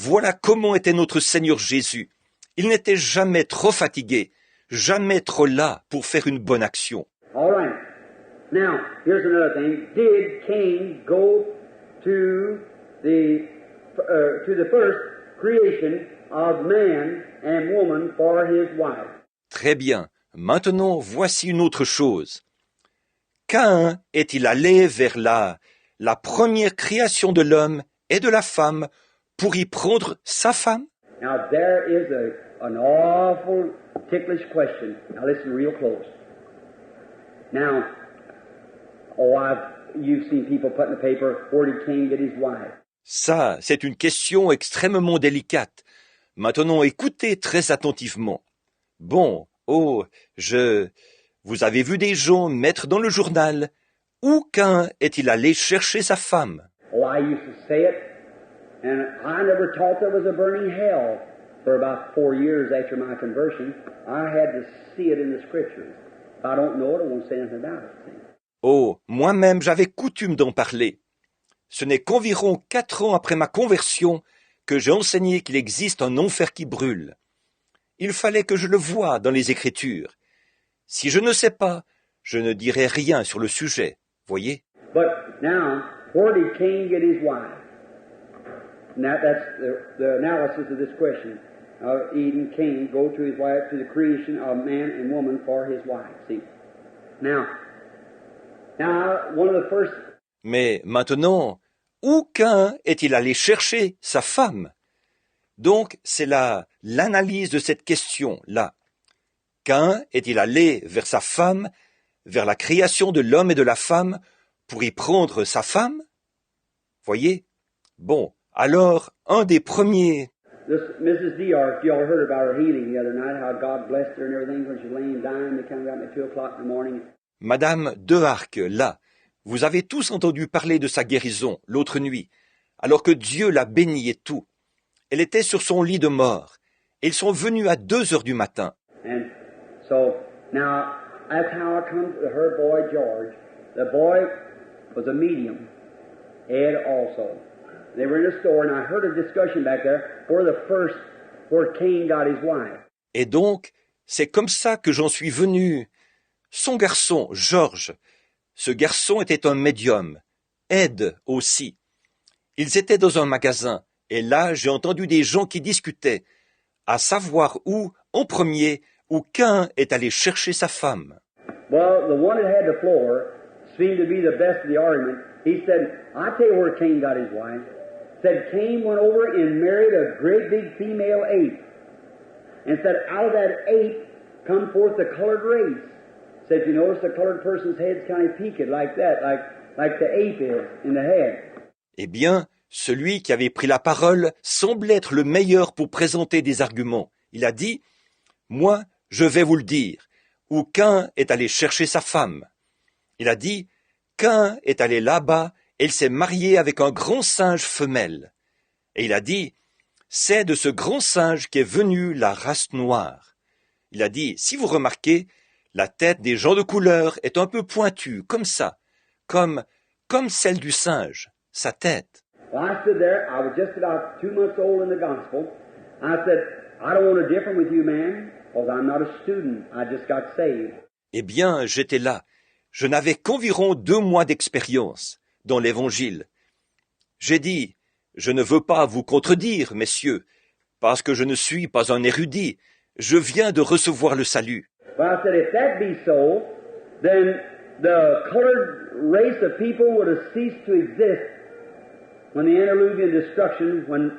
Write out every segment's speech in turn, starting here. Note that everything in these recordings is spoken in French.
Voilà comment était notre Seigneur Jésus. Il n'était jamais trop fatigué, jamais trop las pour faire une bonne action. All right. Now, here's another thing. Did Cain go to the first creation of man and woman for his wife? Très bien. Maintenant, voici une autre chose. Caïn est-il allé vers la première création de l'homme et de la femme pour y prendre sa femme? Now, there is an awful ticklish question. Now, listen real close. Now, you've seen people put in the paper, where did Cain get his wife? Ça, c'est une question extrêmement délicate. Maintenant, écoutez très attentivement. Bon, vous avez vu des gens mettre dans le journal où Caïn est-il allé chercher sa femme? Oh, I used to say it, and I never thought there was a burning hell. For about 4 years after my conversion, I had to see it in the Scriptures. If I don't know it, I won't say anything about it. Oh, moi-même, j'avais coutume d'en parler. Ce n'est qu'environ 4 ans après ma conversion que j'ai enseigné qu'il existe un enfer qui brûle. Il fallait que je le voie dans les Écritures. Si je ne sais pas, je ne dirai rien sur le sujet, voyez. But now, where did Cain get his wife? Now that's the analysis of this question. Eden, Cain, go to his wife, to the creation of man and woman for his wife. See? Now, one of the first... Mais maintenant, où Caïn est-il allé chercher sa femme? Donc, c'est l'analyse de cette question-là. Caïn est-il allé vers sa femme, vers la création de l'homme et de la femme, pour y prendre sa femme? Voyez? Bon, alors, un des premiers... This Mrs. D'Arc, you all heard about her healing the other night, how God blessed her and everything when she was laying dying. They come got me at 2 o'clock in the morning. Madame D'Arc, là, vous avez tous entendu parler de sa guérison l'autre nuit, alors que Dieu l'a bénie et tout. Elle était sur son lit de mort. Et ils sont venus à 2 heures du matin. And so, now, that's how I come to her boy, George. The boy was a medium. Ed also. They were in a store, and I heard a discussion back there where Cain got his wife. Et donc, c'est comme ça que j'en suis venu. Son garçon, George, ce garçon était un médium. Ed aussi. Ils étaient dans un magasin, et là, j'ai entendu des gens qui discutaient, à savoir où, en premier, où Cain est allé chercher sa femme. Well, the one that had the floor seemed to be the best of the argument. He said, I'll tell you where Cain got his wife. Said Cain went over and married a great big female ape. And said out of that ape come forth the colored race. Said you notice the colored person's head's kind of peaked like that, like the ape is in the head. Eh bien, celui qui avait pris la parole semble être le meilleur pour présenter des arguments. Il a dit, moi, je vais vous le dire, où Cain est allé chercher sa femme. Il a dit, Cain est allé là-bas et il s'est marié avec un grand singe femelle. Et il a dit, c'est de ce grand singe qu'est venue la race noire. Il a dit, si vous remarquez, la tête des gens de couleur est un peu pointue, comme ça, comme celle du singe, sa tête. Well, I stood there, I was just about 2 months old in the gospel. I said, I don't want to differ with you, man, because I'm not a student. I just got saved. Eh bien, j'étais là. Je n'avais qu'environ 2 mois d'expérience dans l'Évangile. J'ai dit, je ne veux pas vous contredire, messieurs, parce que je ne suis pas un érudit. Je viens de recevoir le salut. But I said, if that be so, then the colored race of people would have ceased to exist when the antediluvian destruction, when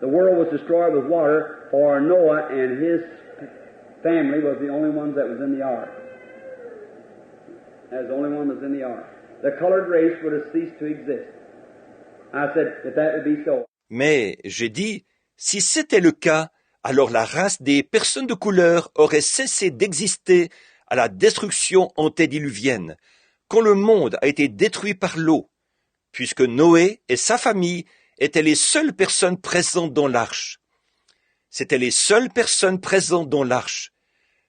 the world was destroyed with water, for Noah and his family was the only ones that was in the ark. As the only one was in the ark. The colored race would have ceased to exist. I said, if that would be so. Mais j'ai dit, si c'était le cas, alors la race des personnes de couleur aurait cessé d'exister à la destruction antédiluvienne, quand le monde a été détruit par l'eau, puisque Noé et sa famille étaient les seules personnes présentes dans l'arche. C'étaient les seules personnes présentes dans l'arche.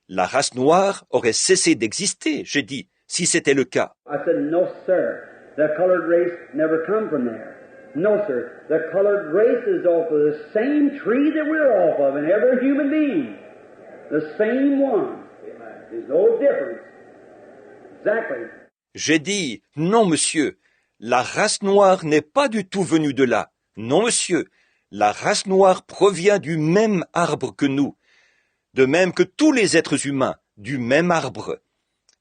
La race noire aurait cessé d'exister, j'ai dit, si c'était le cas. I said, no, sir. The colored race never come from there. No, sir. The colored race is off of the same tree that we're off of, and every human being. The same one. There's no difference. Exactly. J'ai dit, non, monsieur, la race noire n'est pas du tout venue de là. Non, monsieur, la race noire provient du même arbre que nous, de même que tous les êtres humains, du même arbre.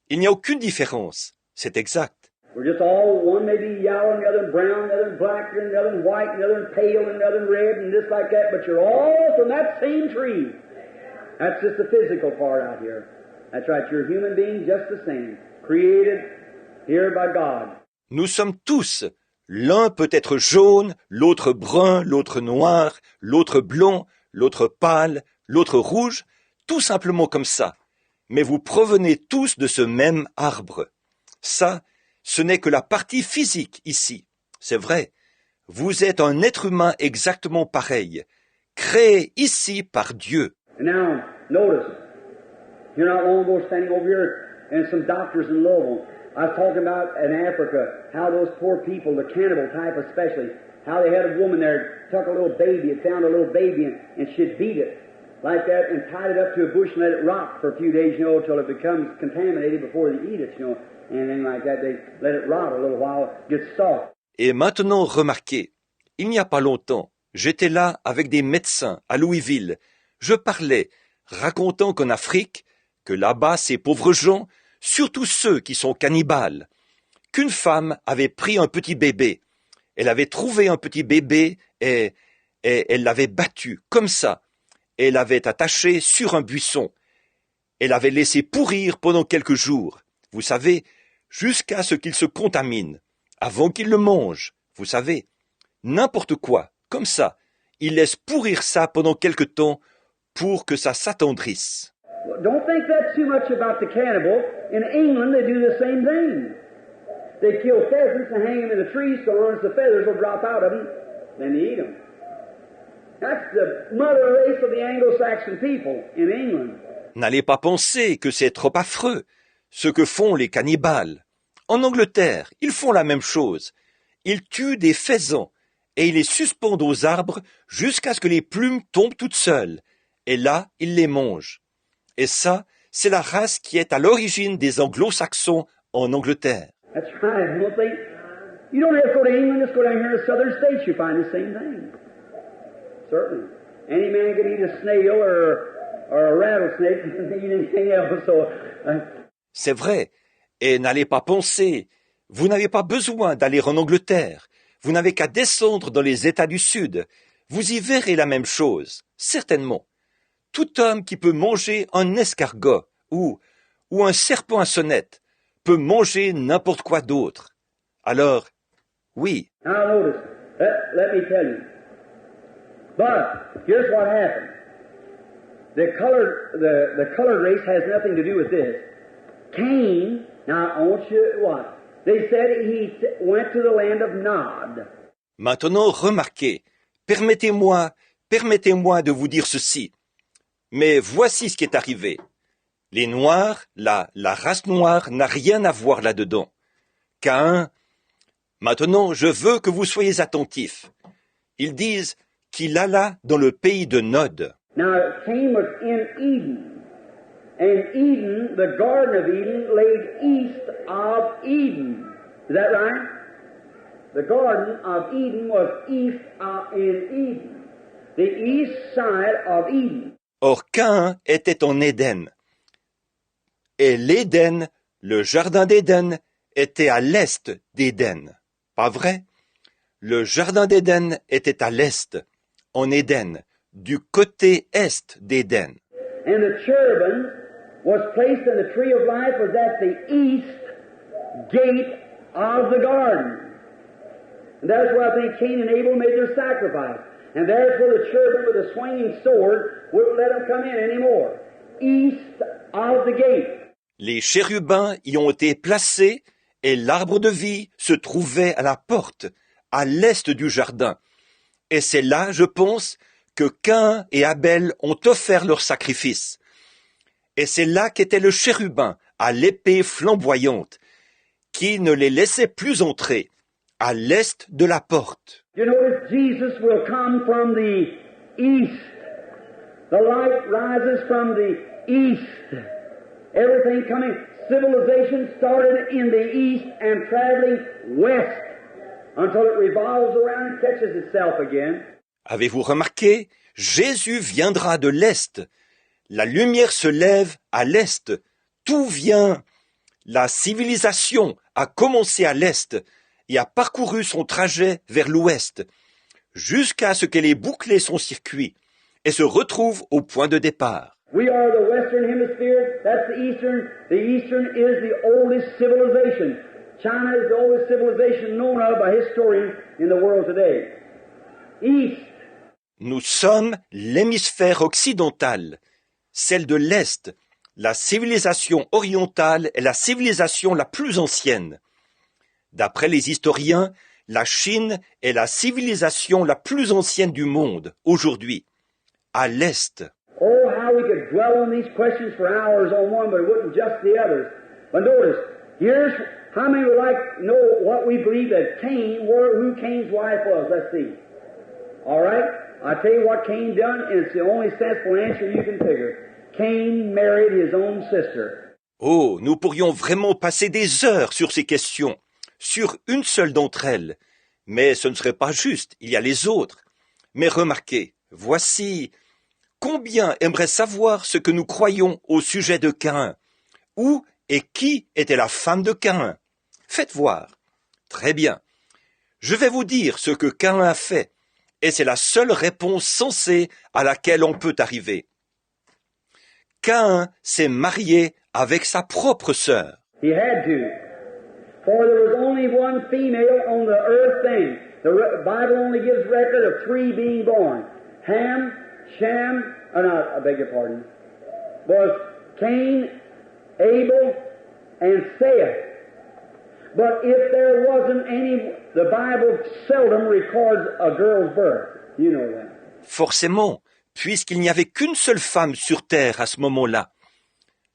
Il n'y a aucune différence. C'est exact. We're just all one may be yellow, and the other brown, the other black, and the other white, and the other pale, and the other red, and just like that, but you're all from that same tree. That's just the physical part out here. That's right, you're a human being just the same, created here by God. Nous sommes tous. L'un peut être jaune, l'autre brun, l'autre noir, l'autre blond, l'autre pâle, l'autre rouge, tout simplement comme ça. Mais vous provenez tous de ce même arbre. Ça, ce n'est que la partie physique ici. C'est vrai. Vous êtes un être humain exactement pareil, créé ici par Dieu. And now, notice, here not long ago standing over here, and some doctors in Louisville, I was talking about in Africa, how those poor people, the cannibal type especially, how they had a woman there, took a little baby, and found a little baby, and she'd beat it like that, and tied it up to a bush and let it rot for a few days, till it becomes contaminated before they eat it, and then like that, they let it rot a little while, it gets soft. Et maintenant, remarquez, il n'y a pas longtemps, j'étais là avec des médecins à Louisville. Je parlais, racontant qu'en Afrique, que là-bas, ces pauvres gens, surtout ceux qui sont cannibales, qu'une femme avait pris un petit bébé. Elle avait trouvé un petit bébé et elle l'avait battu, comme ça. Elle l'avait attaché sur un buisson. Elle l'avait laissé pourrir pendant quelques jours. Vous savez, jusqu'à ce qu'il se contamine, avant qu'il le mange. Vous savez, n'importe quoi, comme ça. Il laisse pourrir ça pendant quelque temps pour que ça s'attendrisse. Don't think that's too much about the cannibal. In England, they do the same thing. They kill pheasants and hang them in the trees so long as the feathers will drop out of them, then they eat them. That's the mother race of the Anglo-Saxon people in England. N'allez pas penser que c'est trop affreux, ce que font les cannibales. En Angleterre, ils font la même chose. Ils tuent des faisans et ils les suspendent aux arbres jusqu'à ce que les plumes tombent toutes seules. Et là, ils les mangent. Et ça, c'est la race qui est à l'origine des anglo-saxons en Angleterre. That's right. You don't have to go to England, just go down here in the southern states, you find the same thing. Certainly. Any man can eat a snail or a rattlesnake and eat anything else. C'est vrai. Et n'allez pas penser, vous n'avez pas besoin d'aller en Angleterre. Vous n'avez qu'à descendre dans les États du Sud. Vous y verrez la même chose, certainement. Tout homme qui peut manger un escargot ou un serpent à sonnette peut manger n'importe quoi d'autre. Alors, oui. Now notice, let me tell you. But here's what happened. The colored race has nothing to do with this. Cain, now I want you what? They said he went to the land of Nod. Maintenant, remarquez, permettez-moi de vous dire ceci. Mais voici ce qui est arrivé. Les Noirs, la race noire n'a rien à voir là-dedans. Caïn, maintenant je veux que vous soyez attentifs. Ils disent qu'il alla dans le pays de Nod. Now Cain was in Eden. And Eden, the Garden of Eden, lay east of Eden. Is that right? The Garden of Eden was east in Eden. The east side of Eden. Or Caïn était en Éden. Et l'Éden, le jardin d'Éden, était à l'est d'Éden. Pas vrai? Le jardin d'Éden était à l'est, en Éden, du côté est d'Éden. And the cherubim was placed in the tree of life was at the east gate of the garden. And that's where I think Cain and Abel made their sacrifice. And there's where the cherubim with a swinging sword wouldn't let them come in anymore. East of the gate. Les chérubins y ont été placés et l'arbre de vie se trouvait à la porte, à l'est du jardin. Et c'est là, je pense, que Caïn et Abel ont offert leur sacrifice. Et c'est là qu'était le chérubin, à l'épée flamboyante, qui ne les laissait plus entrer, à l'est de la porte. You notice Jesus will come from the east. The light rises from the east. Everything coming, civilization started in the east and traveling west until it revolves around and catches itself again. Avez-vous remarqué? Jésus viendra de l'Est. La lumière se lève à l'Est. Tout vient. La civilisation a commencé à l'Est et a parcouru son trajet vers l'Ouest, jusqu'à ce qu'elle ait bouclé son circuit et se retrouve au point de départ. We are the Western Hemisphere, that's the Eastern. The Eastern is the oldest civilization. China is the oldest civilization known of by historians in the world today. East. Nous sommes l'hémisphère occidental, celle de l'Est. La civilisation orientale est la civilisation la plus ancienne. D'après les historiens, la Chine est la civilisation la plus ancienne du monde, aujourd'hui, à l'Est. Oh, how we could dwell on these questions for hours on one, but it wouldn't just the others. But notice, here's how many would like to know what we believe that Cain, who Cain's wife was. Let's see. All right? I'll tell you what Cain done, and it's the only sensible answer you can figure. Cain married his own sister. Oh, nous pourrions vraiment passer des heures sur ces questions, sur une seule d'entre elles. Mais ce ne serait pas juste, il y a les autres. Mais remarquez, voici... Combien aimeraient savoir ce que nous croyons au sujet de Caïn? Où et qui était la femme de Caïn? Faites voir. Très bien. Je vais vous dire ce que Caïn a fait, et c'est la seule réponse sensée à laquelle on peut arriver. Caïn s'est marié avec sa propre sœur. He had to. For there was only one female on the earth thing. The Bible only gives record of 3 being born. Ham, Shem, I beg your pardon, was Cain, Abel, and Seth. But if there wasn't any, the Bible seldom records a girl's birth. You know that. Forcément, puisqu'il n'y avait qu'une seule femme sur terre à ce moment-là.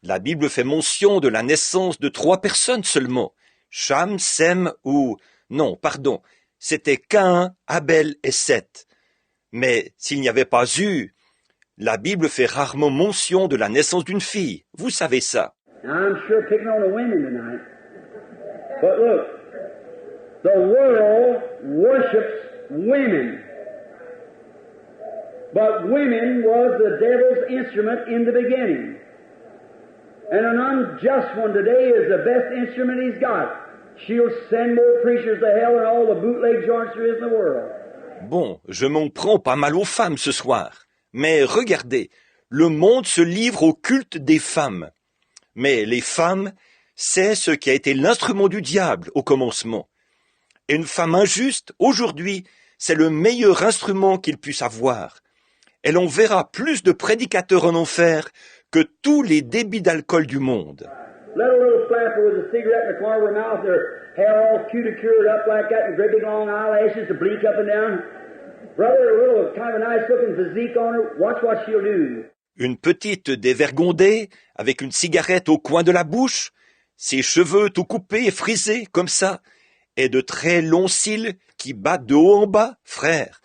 La Bible fait mention de la naissance de 3 personnes seulement. Cham, Sem ou... Non, pardon, c'était Caïn, Abel et Seth. Mais s'il n'y avait pas eu, la Bible fait rarement mention de la naissance d'une fille. Vous savez ça. Now, I'm sure picking on the women tonight. But look, the world worships women. But women was the devil's instrument in the beginning. And an unjust one today is the best instrument he's got. She'll send more preachers to hell than all the bootleg joints there is in the world. Bon, je m'en prends pas mal aux femmes ce soir. Mais regardez, le monde se livre au culte des femmes. Mais les femmes, c'est ce qui a été l'instrument du diable au commencement. Et une femme injuste, aujourd'hui, c'est le meilleur instrument qu'il puisse avoir. Elle enverra plus de prédicateurs en enfer que tous les débits d'alcool du monde. Let a little flapper with a cigarette in the corner of her mouth, their hair all cured up like that, and great big long eyelashes to blink up and down. Brother, a little kind of a nice looking physique on her, watch what she'll do. Une petite dévergondée, avec une cigarette au coin de la bouche, ses cheveux tout coupés et frisés comme ça, et de très longs cils qui battent de haut en bas, frère.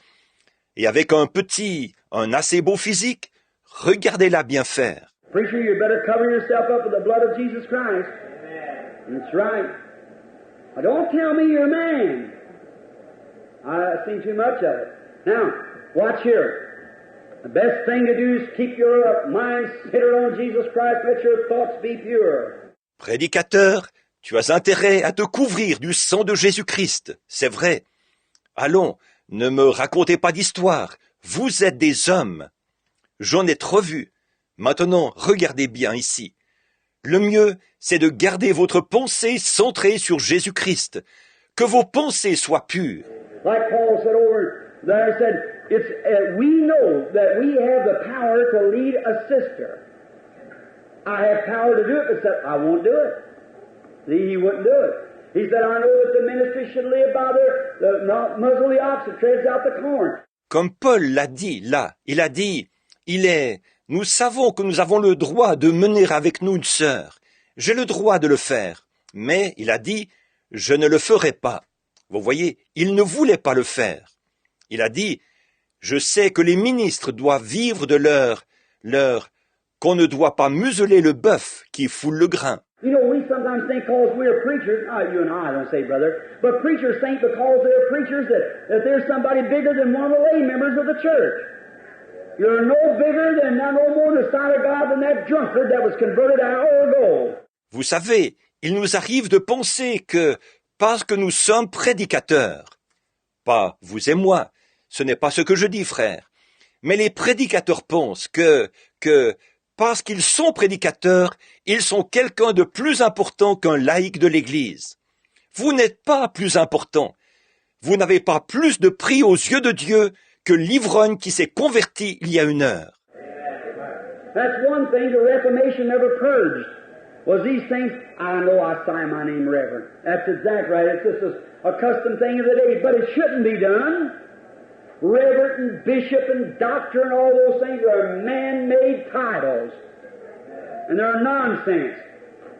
Et avec un assez beau physique, regardez-la bien faire. Preacher, you better cover yourself up with the blood of Jesus Christ. That's right. Now, don't tell me you're a man. I've seen too much of it. Now, watch here. The best thing to do is keep your mind centered on Jesus Christ. Let your thoughts be pure. Prédicateur, tu as intérêt à te couvrir du sang de Jésus-Christ, c'est vrai. Allons, ne me racontez pas d'histoire. Vous êtes des hommes. J'en ai trop vu. Maintenant, regardez bien ici. Le mieux, c'est de garder votre pensée centrée sur Jésus-Christ. Que vos pensées soient pures. Like Paul said over there, he said, we know that we have the power to lead a sister. I have power to do it, but said, I won't do it. See, he wouldn't do it. He said, I know that the ministry should live by not muzzle the ox that treads out the corn. Comme Paul l'a dit là, il a dit, nous savons que nous avons le droit de mener avec nous une sœur. J'ai le droit de le faire. Mais, il a dit, je ne le ferai pas. Vous voyez, il ne voulait pas le faire. Il a dit, je sais que les ministres doivent vivre de qu'on ne doit pas museler le bœuf qui foule le grain. You know, we sometimes think because we're preachers, you and I don't say, brother, but preachers think because they're preachers that there's somebody bigger than one of the lay members of the church. You're no bigger than, no more in the sight of God than that drunkard that was converted an hour ago. Vous savez, il nous arrive de penser que, parce que nous sommes prédicateurs, pas vous et moi, ce n'est pas ce que je dis, frère, mais les prédicateurs pensent que parce qu'ils sont prédicateurs, ils sont quelqu'un de plus important qu'un laïc de l'Église. Vous n'êtes pas plus important. Vous n'avez pas plus de prix aux yeux de Dieu que l'ivrogne qui s'est converti il y a 1 heure. That's one thing the Reformation never purged, was these things. I know I sign my name Reverend. That's exactly right. It's just a custom thing of the day, but it shouldn't be done. Reverend and bishop and doctor and all those things are man-made titles. And they're nonsense.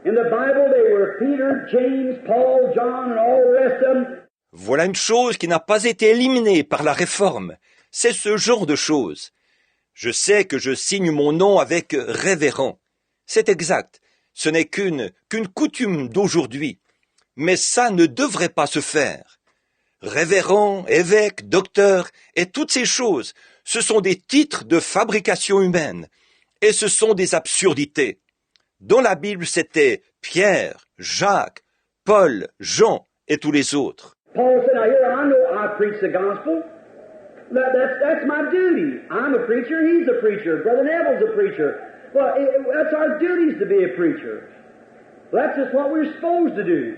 In the Bible they were Peter, James, Paul, John and all the rest of them. Voilà une chose qui n'a pas été éliminée par la Réforme. C'est ce genre de choses. Je sais que je signe mon nom avec révérend. C'est exact. Ce n'est qu'une coutume d'aujourd'hui. Mais ça ne devrait pas se faire. Révérend, évêque, docteur, et toutes ces choses, ce sont des titres de fabrication humaine, et ce sont des absurdités. Dans la Bible, c'était Pierre, Jacques, Paul, Jean et tous les autres. Paul said, now here, I know I preach the gospel. That's my duty. I'm a preacher, he's a preacher, Brother Neville's a preacher. Well, that's our duties to be a preacher. That's just what we're supposed to do.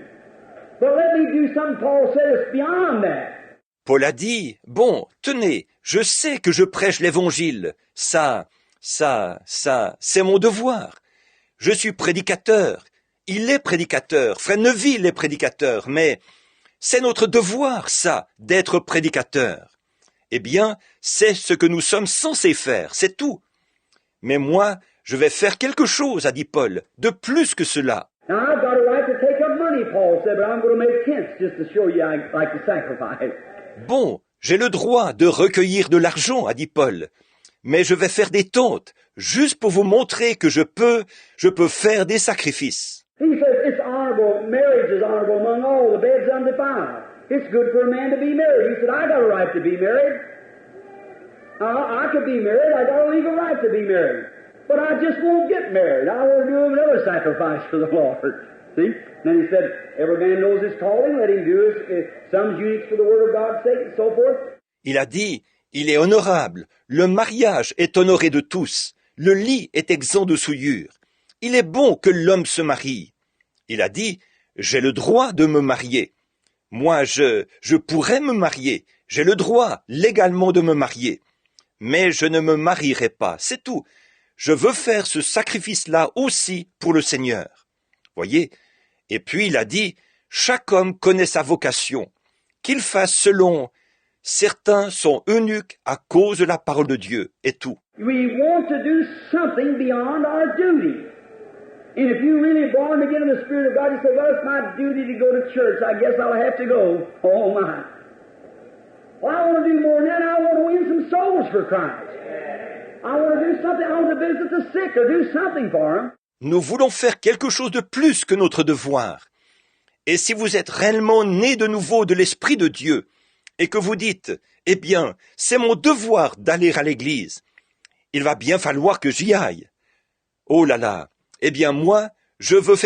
But let me do something Paul said is beyond that. Paul a dit, bon, tenez, je sais que je prêche l'évangile. Ça, c'est mon devoir. Je suis prédicateur. Il est prédicateur. Frère Neville est prédicateur. Mais c'est notre devoir, ça, d'être prédicateur. Eh bien, c'est ce que nous sommes censés faire, c'est tout. Mais moi, je vais faire quelque chose, a dit Paul, de plus que cela. Now, I've got a right to take up money, Paul said, but I'm going to make tents just to show you I like to sacrifice. Bon, j'ai le droit de recueillir de l'argent, a dit Paul, mais je vais faire des tentes, juste pour vous montrer que je peux faire des sacrifices. He says it's honorable, marriage is honorable among all, the bed's undefiled. It's good for a man to be married. He said, I got a right to be married. I could be married, I got a legal right to be married. But I just won't get married. I want to do another sacrifice for the Lord. See? Then he said, every man knows his calling, let him do his, some's unique for the word of God's sake, and so forth. Il a dit, il est honorable, le mariage est honoré de tous, le lit est exempt de souillure. Il est bon que l'homme se marie. Il a dit, j'ai le droit de me marier. Moi, je pourrais me marier, j'ai le droit légalement de me marier. Mais je ne me marierai pas, c'est tout. Je veux faire ce sacrifice-là aussi pour le Seigneur. Voyez? Et puis il a dit, chaque homme connaît sa vocation, qu'il fasse selon. Certains sont eunuques à cause de la parole de Dieu, et tout. We want to do something beyond our duty. And if you're really born again in the Spirit of God, you say, well, it's my duty to go to church. I guess I'll have to go. Oh, my. Well, I want to do more than that. I want to win some souls for Christ. I want to do something. I want to visit the sick or do something for them. Nous voulons faire quelque chose de plus que notre devoir. Et si vous êtes réellement né de nouveau de l'Esprit de Dieu, et que vous dites, eh bien, c'est mon devoir d'aller à l'église, il va bien falloir que j'y aille. Oh là là, eh bien moi, je veux faire